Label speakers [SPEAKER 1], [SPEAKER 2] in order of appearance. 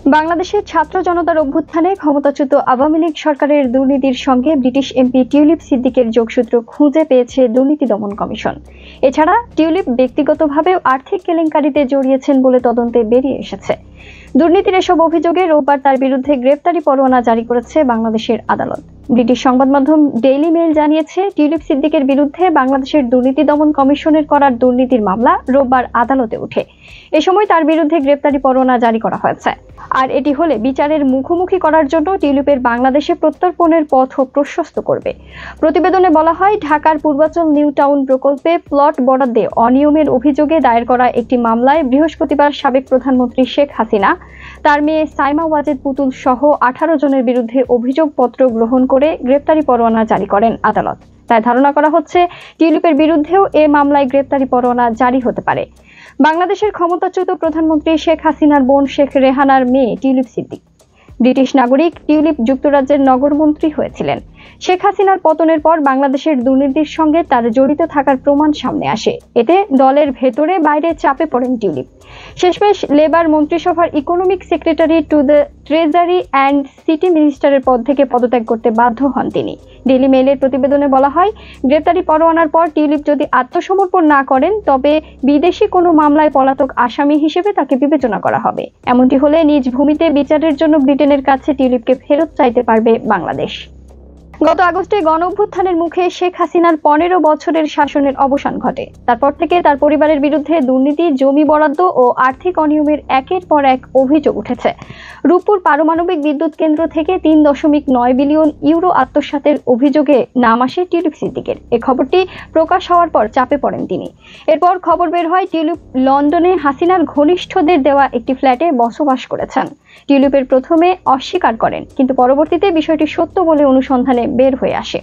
[SPEAKER 1] বাংলাদেশের ছাত্র জনতার অভ্যুত্থানে ক্ষমতাচ্যুত আওয়ামী লীগ সরকারের দুর্নীতির সঙ্গে ব্রিটিশ এমপি টিউলিপ সিদ্দিকের যোগসূত্র খুঁজে পেয়েছে দুর্নীতি দমন কমিশন। এছাড়া টিউলিপ ব্যক্তিগতভাবেও আর্থিক কেলেঙ্কারিতে জড়িয়েছেন বলে তদন্তে বেরিয়ে এসেছে। দুর্নীতির এসব অভিযোগে রোববার তার বিরুদ্ধে গ্রেপ্তারি পরোয়ানা জারি করেছে বাংলাদেশের আদালত। ব্রিটিশ সংবাদ মাধ্যম ডেইলি মেইল জানিয়েছে, টিউলিপ সিদ্দিকের বিরুদ্ধে বাংলাদেশের দুর্নীতি দমন কমিশনের করা দুর্নীতির মামলা রোববার আদালতে ওঠে। এ সময় তার বিরুদ্ধে গ্রেপ্তারি পরোয়ানা জারি করা হয়েছে। আর এটি হলে বিচারের মুখোমুখি করার জন্য টিউলিপের বাংলাদেশে প্রত্যর্পণের পথও প্রশস্ত করবে। প্রতিবেদনে বলা হয়, ঢাকার পূর্বাঞ্চল নিউ টাউন প্রকল্পে প্লট বরাদ্দে অনিয়মের অভিযোগে দায়ের করা একটি মামলায় বৃহস্পতিবার সাবেক প্রধানমন্ত্রী শেখ হাসিনা, তার মেয়ে সাইমা ওয়াজেদ পুতুল সহ 18 জনের বিরুদ্ধে অভিযোগপত্র গ্রহণ করে গ্রেপ্তারি পরোয়ানা জারি করেন আদালত। তাই ধারণা করা হচ্ছে, টিউলিপের বিরুদ্ধেও এ মামলায় গ্রেপ্তারি পরোয়ানা জারি হতে পারে। বাংলাদেশের ক্ষমতাচ্যুত প্রধানমন্ত্রী শেখ হাসিনার বোন শেখ রেহানার মেয়ে টিউলিপ সিদ্দিক। ব্রিটিশ নাগরিক টিউলিপ যুক্তরাজ্যের নগরমন্ত্রী হয়েছিলেন। শেখ হাসিনার পতনের পর বাংলাদেশের দুর্নীতির সঙ্গে তার জড়িত থাকার প্রমাণ সামনে আসে। এতে দলের ভেতরে বাইরে চাপে পড়েন টিউলিপ। শেষমেশ লেবার মন্ত্রিসভার economic secretary to the Treasury and City মিনিস্টারের পদ থেকে পদত্যাগ করতে বাধ্য হন তিনি। ডেইলি মেইলের প্রতিবেদনে বলা হয়, গ্রেপ্তারি পরোয়ানার পর টিউলিপ যদি আত্মসমর্পণ না করেন, তবে বিদেশি কোনো মামলায় পলাতক আসামি হিসেবে তাকে বিবেচনা করা হবে। এমনটি হলে নিজ ভূমিতে বিচারের জন্য ব্রিটেনের কাছে টিউলিপকে ফেরত চাইতে পারবে বাংলাদেশ। গত আগস্টে গণঅভ্যুত্থানের মুখে শেখ হাসিনার 15 বছরের শাসনের অবসান ঘটে। তারপর থেকে তার পরিবারের বিরুদ্ধে দুর্নীতি, জমি বরাদ্দ ও আর্থিক অনিয়মের একের পর এক অভিযোগ উঠেছে। রূপপুর পারমাণবিক বিদ্যুৎ কেন্দ্র থেকে 3.9 বিলিয়ন ইউরো আত্মসাতের অভিযোগে নাম আসে টিউলিপ সিদ্দিকের। এ খবরটি প্রকাশ হওয়ার পর চাপে পড়েন তিনি। এরপর খবর বের হয়, টিউলিপ লন্ডনে হাসিনার ঘনিষ্ঠদের দেওয়া একটি ফ্ল্যাটে বসবাস করেছেন। টিউলিপের প্রথমে অস্বীকার করেন, কিন্তু পরবর্তীতে বিষয়টি সত্য বলে অনুসন্ধানে বের হয়ে আসে।